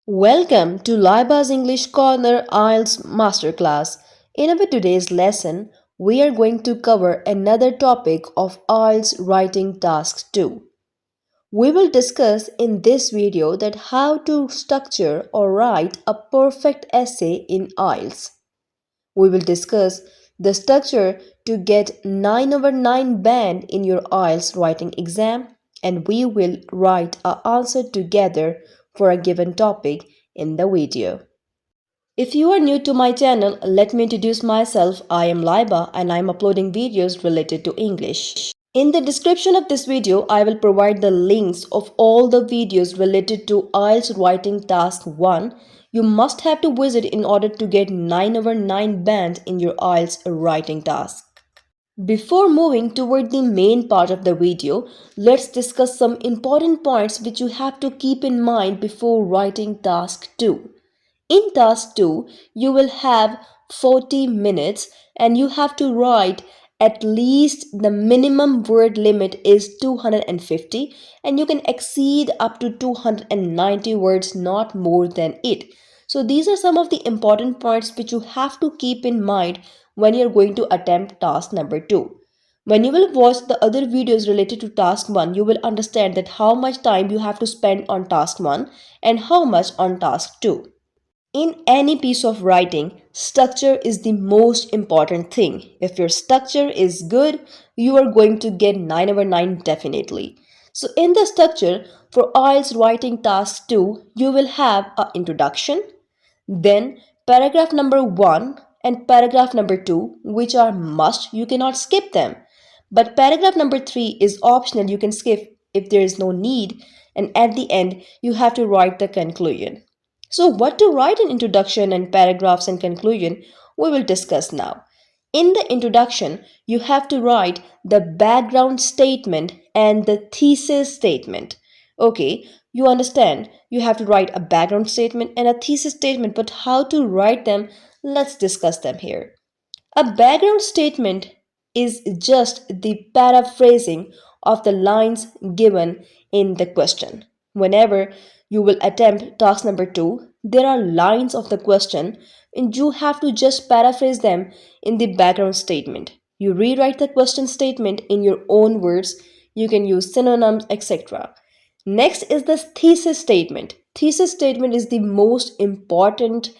Welcome to Laiba's English Corner IELTS Masterclass. In our today's lesson, we are going to cover another topic of IELTS Writing Task 2. We will discuss in this video that how to structure or write a perfect essay in IELTS. We will discuss the structure to get 9 over 9 band in your IELTS writing exam, and we will write our answer together for a given topic in the video. If you are new to my channel, let me introduce myself. I am Laiba and I am uploading videos related to English. In the description of this video, I will provide the links of all the videos related to IELTS Writing Task 1 you must have to visit in order to get 9 over 9 band in your IELTS writing task. Before moving toward the main part of the video, let's discuss some important points which you have to keep in mind before writing task 2. In task 2, you will have 40 minutes and you have to write at least the minimum word limit is 250 and you can exceed up to 290 words, not more than it. So these are some of the important points which you have to keep in mind when you're going to attempt task number 2. When you will watch the other videos related to task 1, you will understand that how much time you have to spend on task 1 and how much on task 2. In any piece of writing, structure is the most important thing. If your structure is good, you are going to get 9 over 9 definitely. So in the structure for IELTS writing task 2, you will have an introduction, then paragraph number 1 and paragraph number 2, which are must, you cannot skip them. But paragraph number 3 is optional, you can skip if there is no need. And at the end, you have to write the conclusion. So what to write in introduction and paragraphs and conclusion, we will discuss now. In the introduction, you have to write the background statement and the thesis statement. Okay, you understand. You have to write a background statement and a thesis statement, but how to write them, let's discuss them here. A background statement is just the paraphrasing of the lines given in the question. Whenever you will attempt task number 2, there are lines of the question and you have to just paraphrase them in the background statement. You rewrite the question statement in your own words. You can use synonyms, etc. Next is the thesis statement. Thesis statement is the most important.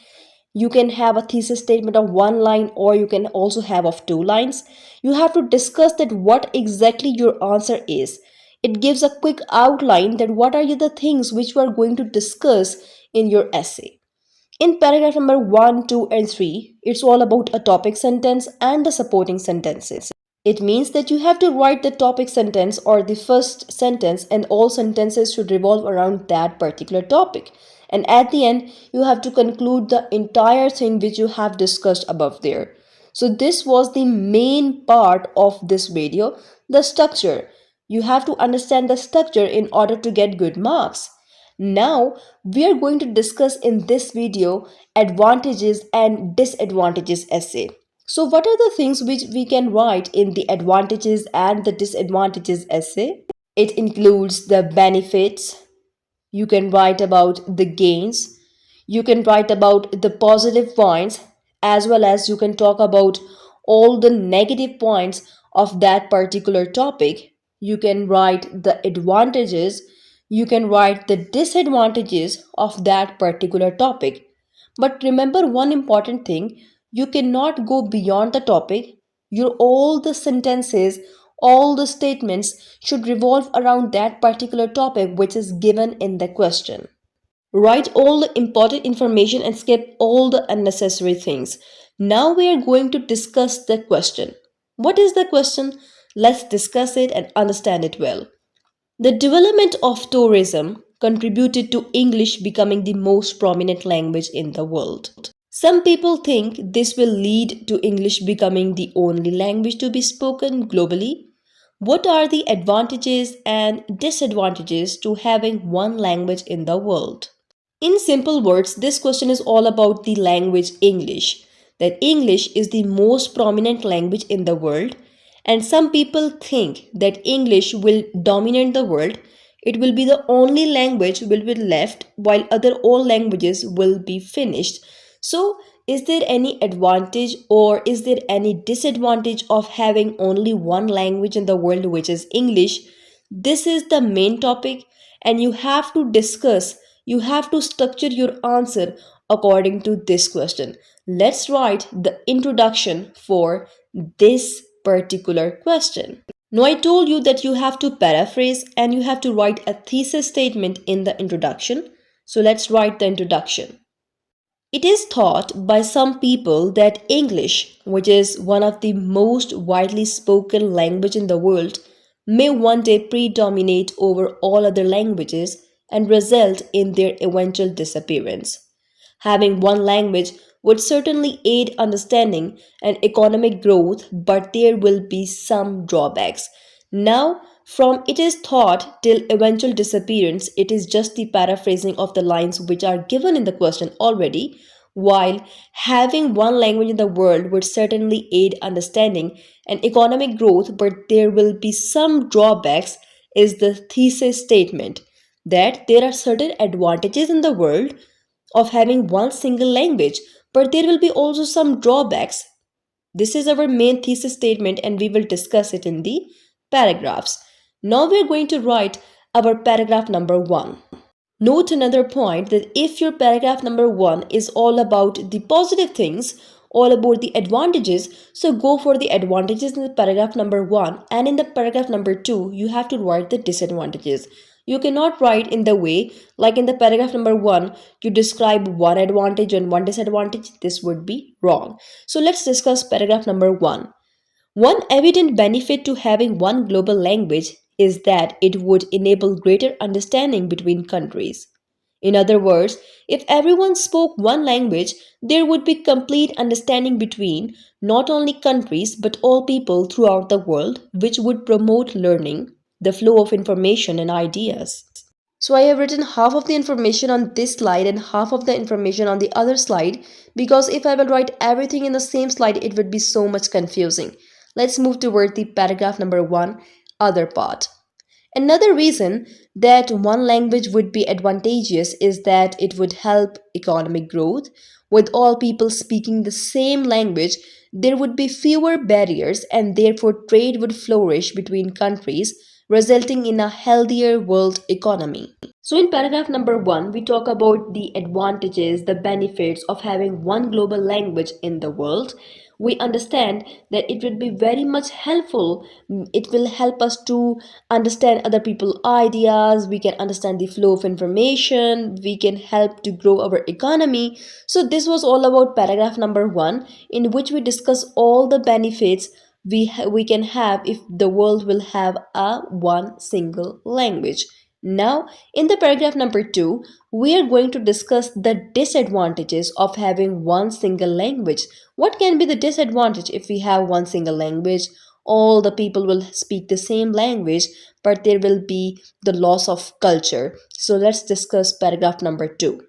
You can have a thesis statement of one line or you can also have of two lines. You have to discuss that what exactly your answer is. It gives a quick outline that what are the things which we are going to discuss in your essay. In paragraph number 1, 2 and 3, it's all about a topic sentence and the supporting sentences. It means that you have to write the topic sentence or the first sentence and all sentences should revolve around that particular topic. And at the end, you have to conclude the entire thing which you have discussed above there. So this was the main part of this video, the structure. You have to understand the structure in order to get good marks. Now, we are going to discuss in this video advantages and disadvantages essay. So what are the things which we can write in the advantages and the disadvantages essay? It includes the benefits. You can write about the gains. You can write about the positive points as well as you can talk about all the negative points of that particular topic. You can write the advantages. You can write the disadvantages of that particular topic. But remember one important thing, you cannot go beyond the topic. Your all the sentences, all the statements should revolve around that particular topic which is given in the question. Write all the important information and skip all the unnecessary things. Now we are going to discuss the question. What is the question? Let's discuss it and understand it well. The development of tourism contributed to English becoming the most prominent language in the world. Some people think this will lead to English becoming the only language to be spoken globally. What are the advantages and disadvantages to having one language in the world? In simple words, this question is all about the language English. That English is the most prominent language in the world, and some people think that English will dominate the world. It will be the only language will be left while other all languages will be finished. So, is there any advantage or is there any disadvantage of having only one language in the world, which is English? This is the main topic, and you have to discuss, you have to structure your answer according to this question. Let's write the introduction for this particular question. Now, I told you that you have to paraphrase and you have to write a thesis statement in the introduction. So, let's write the introduction. It is thought by some people that English, which is one of the most widely spoken language in the world, may one day predominate over all other languages and result in their eventual disappearance. Having one language would certainly aid understanding and economic growth, but there will be some drawbacks. Now, from it is thought till eventual disappearance, it is just the paraphrasing of the lines which are given in the question already. While having one language in the world would certainly aid understanding and economic growth, but there will be some drawbacks, is the thesis statement that there are certain advantages in the world of having one single language, but there will be also some drawbacks. This is our main thesis statement, and we will discuss it in the paragraphs. Now we are going to write our paragraph number 1. Note another point that if your paragraph number 1 is all about the positive things, all about the advantages, so go for the advantages in the paragraph number 1, and in the paragraph number 2, you have to write the disadvantages. You cannot write in the way like in the paragraph number 1, you describe one advantage and one disadvantage. This would be wrong. So let's discuss paragraph number 1. One evident benefit to having one global language is that it would enable greater understanding between countries. In other words, if everyone spoke one language, there would be complete understanding between not only countries but all people throughout the world, which would promote learning, the flow of information and ideas. So I have written half of the information on this slide and half of the information on the other slide, because if I will write everything in the same slide, it would be so much confusing. Let's move toward the paragraph number 1, other part. Another reason that one language would be advantageous is that it would help economic growth. With all people speaking the same language, there would be fewer barriers and therefore trade would flourish between countries, resulting in a healthier world economy. So, in paragraph number 1, we talk about the advantages, the benefits of having one global language in the world. We understand that it will be very much helpful. It will help us to understand other people's ideas. We can understand the flow of information. We can help to grow our economy. So, this was all about paragraph number 1, in which we discuss all the benefits we can have if the world will have a one single language. Now, in the paragraph number 2, we are going to discuss the disadvantages of having one single language. What can be the disadvantage if we have one single language? All the people will speak the same language, but there will be the loss of culture. So, let's discuss paragraph number 2.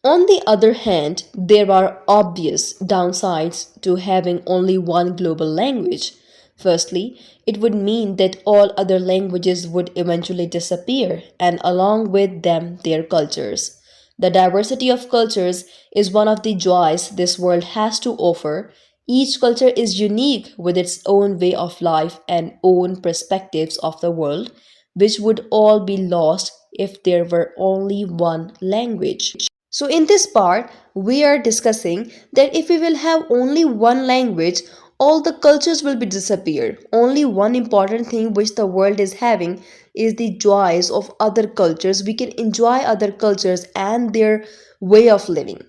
On the other hand, there are obvious downsides to having only one global language. Firstly, it would mean that all other languages would eventually disappear, and along with them, their cultures. The diversity of cultures is one of the joys this world has to offer. Each culture is unique with its own way of life and own perspectives of the world, which would all be lost if there were only one language. So, in this part, we are discussing that if we will have only one language, all the cultures will be disappeared. Only one important thing which the world is having is the joys of other cultures. We can enjoy other cultures and their way of living.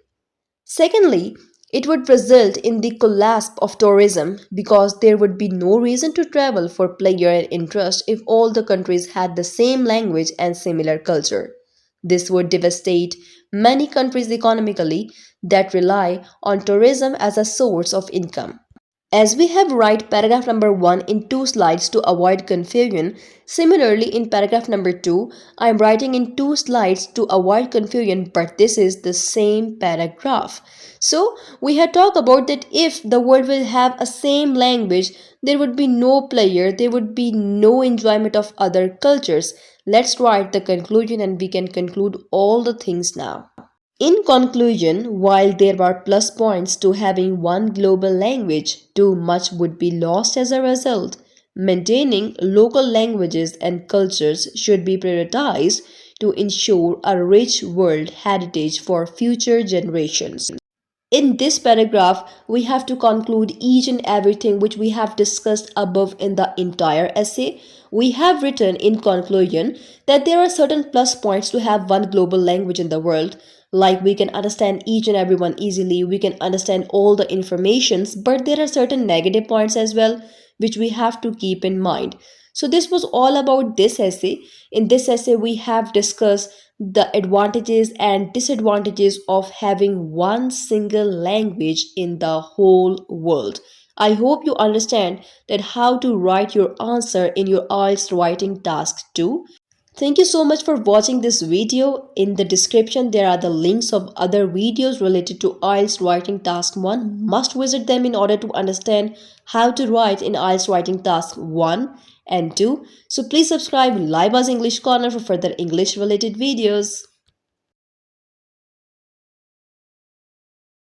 Secondly, it would result in the collapse of tourism because there would be no reason to travel for pleasure and interest if all the countries had the same language and similar culture. This would devastate many countries economically that rely on tourism as a source of income. As we have write paragraph number 1 in two slides to avoid confusion, similarly in paragraph number 2, I am writing in two slides to avoid confusion, but this is the same paragraph. So we had talked about that if the world will have a same language, there would be no pleasure, there would be no enjoyment of other cultures. Let's write the conclusion and we can conclude all the things now. In conclusion, while there are plus points to having one global language, too much would be lost as a result. Maintaining local languages and cultures should be prioritized to ensure a rich world heritage for future generations. In this paragraph, we have to conclude each and everything which we have discussed above in the entire essay. We have written in conclusion that there are certain plus points to have one global language in the world. Like we can understand each and everyone easily, we can understand all the informations, but there are certain negative points as well which we have to keep in mind. So this was all about this essay. In this essay, we have discussed the advantages and disadvantages of having one single language in the whole world. I hope you understand that how to write your answer in your IELTS writing task too. Thank you so much for watching this video. In the description, there are the links of other videos related to IELTS Writing Task 1. Must visit them in order to understand how to write in IELTS Writing Task 1 and 2. So please subscribe Laiba's English Corner for further English related videos.